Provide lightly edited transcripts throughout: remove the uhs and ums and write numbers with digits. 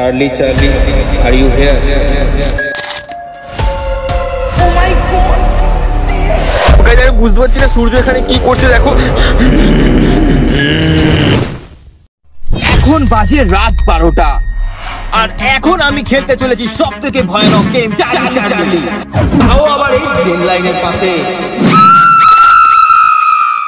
Charlie, Charlie, are you here? Oh my God! Guys আমি বুঝতে পারছি না সূর্য এখানে কি করছে দেখো। এখন বাজে রাত 12টা আর এখন আমি খেলতে চলেছি সবথেকে ভয়ানক গেম চার্লি। তাও আবার এই ট্রেন লাইনের পাশে।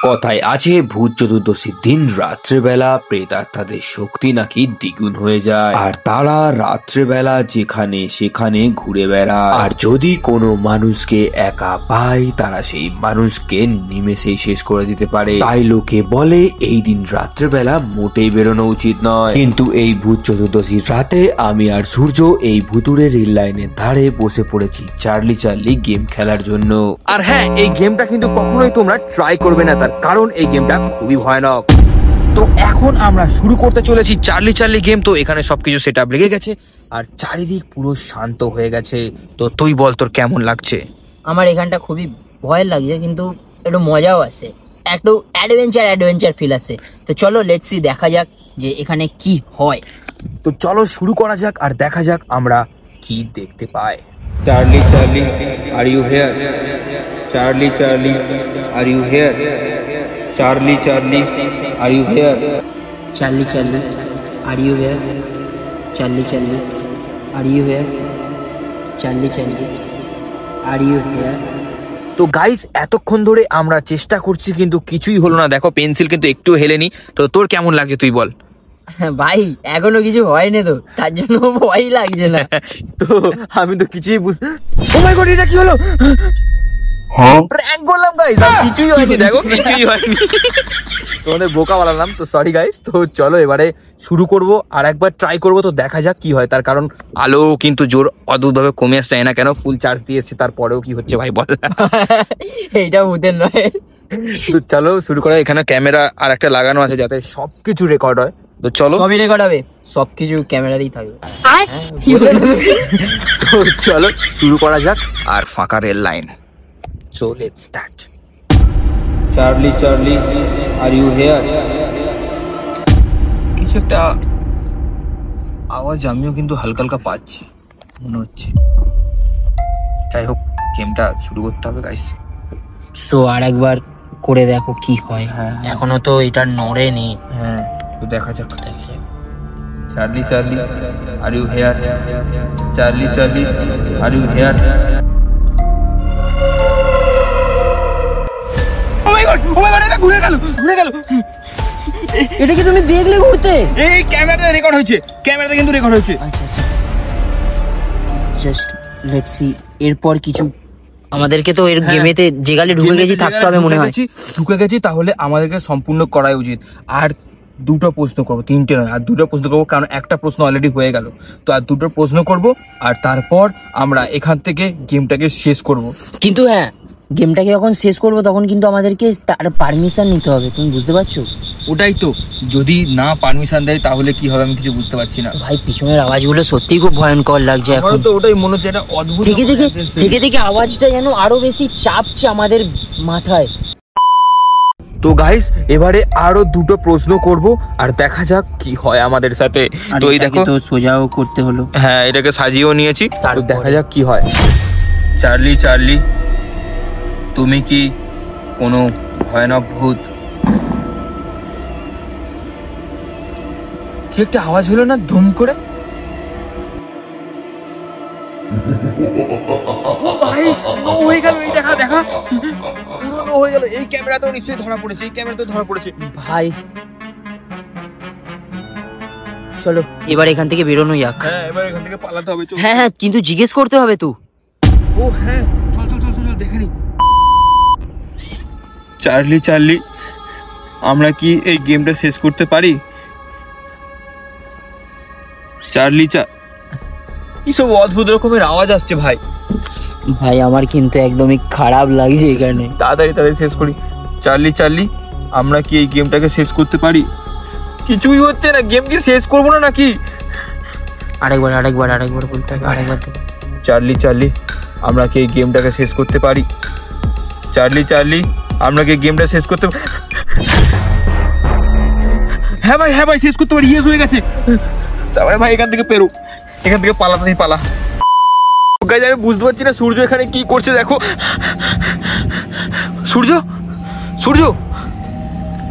কথায় আছে ভূত চতুর্দশীর দিন রাত্রেবেলা প্রেতাত্মাদের শক্তি নাকি দ্বিগুণ হয়ে যায় আর তারা রাত্রেবেলা যেখানে সেখানে ঘুরে বেড়ায় আর যদি কোনো মানুষকে একা পায় তারা সেই মানুষকে নিমেষেই শেষ করে দিতে পারে। তাই লোকে বলে এই দিন রাত্রেবেলা মোটেই বেরোনো উচিত নয়। কিন্তু এই ভূত চতুর্দশীর রাতে আমি আর সূর্য এই ভুতুড়ে রেল লাইনের ধারে বসে পড়েছি চার্লি গেম খেলার জন্য। আর হ্যাঁ, এই গেমটা কিন্তু কখনোই তোমরা ট্রাই করবে না, তার কারণ এই গেমটা খুবই ভয়ানক। তো এখন আমরা শুরু করতে চলেছি চার্লি গেম। তো এখানে সবকিছু সেটআপ লেগে গেছে আর চারিদিক পুরো শান্ত হয়ে গেছে। তো তুই বল তোর কেমন লাগছে? আমার এখানটা খুবই ভয় লাগছে কিন্তু একটু মজাও আছে, একটু অ্যাডভেঞ্চার ফিল আছে। তো চলো লেটস সি, দেখা যাক যে এখানে কি হয়। তো চলো শুরু করা যাক আর দেখা যাক আমরা কি দেখতে পাই। Charlie, Charlie, are you here? Charlie, Charlie, are you here? Charlie, Charlie, are you here? Charlie, are you here? Charlie, are you here? Charlie, are you here? তো গাইস এতক্ষণ ধরে আমরা চেষ্টা করছি কিন্তু কিছুই হলো না। দেখো পেন্সিল কিন্তু একটু হেলেনি। তো তোর কেমন লাগছে তুই বল? ভাই এখনো কিছু হয়নি তো, তার জন্য ভয় লাগছে না। তো আমি তো কিছুই ও মাই গড, এটা কি হলো? হ্যাঁ প্র্যাঙ্ক করলাম গাইস, আর কিছুই হয়নি। দেখো কিছুই হয়নি, তোমাদের বোকা বানালাম। তো সরি গাইস। তো চলো এবারে শুরু করব আর একবার ট্রাই করব। তো দেখা যাক কি হয়, তার কারণ আলো কিন্তু জোর অদ্ভুতভাবে কমে আসছে না কেন, ফুল চার্জ দিয়ে এসেছে তারপরেও কি হচ্ছে ভাই বল? এইটা ভূতের নয়। তো চলো শুরু করা। এখানে ক্যামেরা আর একটা লাগানো আছে যাতে সবকিছু রেকর্ড হয়। তো চলো, সবই রেকর্ড হবে, সবকিছু ক্যামেরাতেই থাকবে। তো চলো শুরু করা যাক। আর ফাঁকা rail line. So let's start. Charlie, Charlie, are you here? কিছু একটা আওয়াজ আমিও কিন্তু হালকা পাচ্ছি মনে হচ্ছে। যাই হোক, গেমটা শুরু করতে হবে গাইস। সো আর একবার করে দেখো কি হয়। এখনো তো এটা নড়েনি। হ্যাঁ, তো দেখা যাক। Charlie, Charlie, are you here? Charlie, Charlie, are you here? Oh my god, এটা ঘুরে গেল। এটা কি তুমি দেখলে ঘুরতে? এই ক্যামেরাতে রেকর্ড হয়েছে, ক্যামেরাতে কিন্তু রেকর্ড হয়েছে। আচ্ছা জাস্ট লেটস সি এরপর কিছু। আমাদেরকে তো এর গেমেতে যেগালে ঢুকে গেছি থাকতে হবে মনে হয়। ঢুকে গেছি তাহলে আমাদেরকে সম্পূর্ণ করাই উচিত। আর দুটো প্রশ্ন করবো, তিনটে নয়, আর দুটো প্রশ্ন করবো, কারণ একটা প্রশ্ন অলরেডি হয়ে গেল। তো আর দুটো প্রশ্ন করব আর তারপর আমরা এখান থেকে গেমটাকে শেষ করব। কিন্তু হ্যাঁ, গেমটাকে যখন শেষ করবো তখন কিন্তু আমাদেরকে তার পারমিশন নিতে হবে, তুমি বুঝতে পারছো? ওটাই তো, যদি না পারমিশন দেয় তাহলে কি হবে আমি কিছু বুঝতে পারছি না ভাই। পিছনের আওয়াজগুলো সত্যিই খুব ভয়ঙ্কর লাগছে এখন। তো ওটাই মনে হচ্ছে, এটা অদ্ভুত থেকে আওয়াজটা যেন আরো বেশি চাপছে আমাদের মাথায়। তো গাইস এবারে আরো দুটো প্রশ্ন করব আর দেখা যাক কি হয় আমাদের সাথে। তো এই দেখো, তো সোজাও করতে হলো। হ্যাঁ এটাকে সাজিয়েও নিয়েছি। তো দেখা যাক কি হয়। Charlie, Charlie, তুমি কি কোনো ভয়ানক ভূত? কি একটা আওয়াজ হলো না ধুম করে? ভাই হয়ে গেল, এই দেখা হয়ে গেল। এই ক্যামেরাতেও নিশ্চয়ই ধরা পড়েছে, ভাই চলো এবার এখান থেকে বেরোনো যাক। হ্যাঁ এবার এখান থেকে পালাতে হবে। হ্যাঁ কিন্তু জিজ্ঞেস করতে হবে তো। ও হ্যাঁ, চল দেখে নি। চার্লি, আমরা কি এই গেমটা শেষ করতে পারি? চার্লি, এইসব অদ্ভুত রকমের আওয়াজ আসছে ভাই। আমার কিন্তু একদমই খারাপ লাগছে এখানে। তাড়াতাড়ি শেষ করি। চার্লি, আমরা কি এই গেমটাকে শেষ করতে পারি? কিছুই হচ্ছে না, গেম কি শেষ করবো না নাকি? আরেকবার বলতে হবে, আরেকবার। চার্লি, আমরা কি এই গেমটাকে শেষ করতে পারি? চার্লি, আমরা কি গেমটা শেষ করতে? হ্যাঁ ভাই শেষ করতে পারি। ইয়েস হয়ে গেছে। তারপরে ভাই এখান থেকে পেরো, এখান থেকে পালাতে নেই, পালা। গাইজ আমি বুঝতে পারছি না সূর্য এখানে কি করছে, দেখো সূর্য সূর্য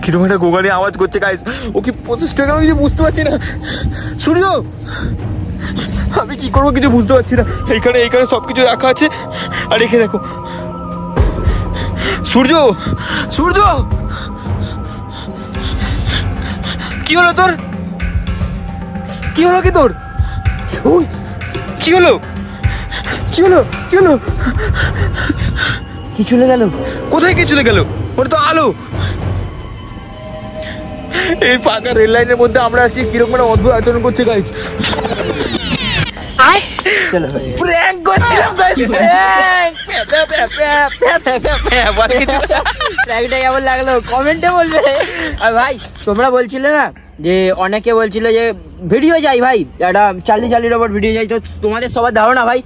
কিরকম একটা গোগানে আওয়াজ করছে গাইজ, ও কি প্রচেষ্ট হয়ে গেল কিছু বুঝতে পারছি না। সূর্য আমি কি করবো কিছু বুঝতে পারছি না। এইখানে এইখানে সব কিছু রাখা আছে, আর রেখে দেখো সূর্য সূর্য কি হলো তোর, কি হলো কি তোর, ওই কি হলো কি হলো কি হলো, কি চলে গেল? কোথায় কি চলে গেল? ওটা তো আলো। এই ফাঁকা রেল লাইনের মধ্যে আমরা আছি, কিরকম একটা অদ্ভুত আচরণ করছে গাইস। চলো ভাই প্র্যাঙ্ক করছিলাম গাইস, ট্র্যাকটা কেমন লাগলো কমেন্টে বলবে। আর ভাই তোমরা বলছিলে না যে অনেকে বলছিল যে ভিডিও যাই ভাই, একটা চার্লির ওপর ভিডিও যাই, তো তোমাদের সবার ধারণা ভাই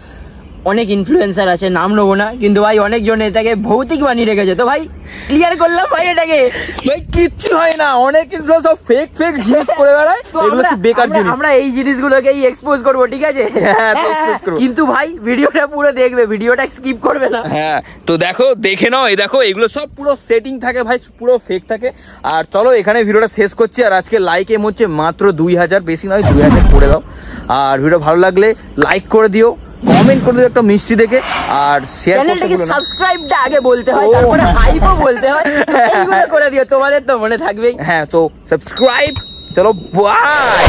অনেক ইনফ্লুয়েন্সার আছে, নাম নেবো না, কিন্তু ভাই অনেকজন এটাকে ভৌতিক বানিয়ে রেখেছে। তো ভাই ক্লিয়ার করলাম ভাই এটাকে, ভাই কিচ্ছু হয় না, অনেক ইনফ্লুয়েন্স সব ফেক ফেক জিনিস করে বেড়ায়, তো এগুলো কি বেকার জিনিস। আমরা এই জিনিসগুলোকেই এক্সপোজ করবো, ঠিক আছে? হ্যাঁ, expose করবো। কিন্তু ভাই ভিডিওটা পুরো দেখবে, ভিডিওটা স্কিপ করবে না। হ্যাঁ তো দেখো, দেখে নাও, এই দেখো এগুলো সব পুরো সেটিং থাকে ভাই, পুরো ফেক থাকে। আর চলো এখানে ভিডিওটা শেষ করছি। আর আজকে লাইক এম হচ্ছে মাত্র 2000, বেশি নয় 2000 করে দাও। আর ভিডিও ভালো লাগলে লাইক করে দিও, কমেন্ট করে দিও একটা মিষ্টি দেখে, আর শেয়ার করতে চ্যানেলটাকে ভুলো না। সাবস্ক্রাইবটা আগে বলতে হয়, তারপরে হাইপও বলতে হয়, এইগুলো করে দিও, তোমাদের তো মনে থাকবেই। হ্যাঁ তো সাবস্ক্রাইব, চলো বাই।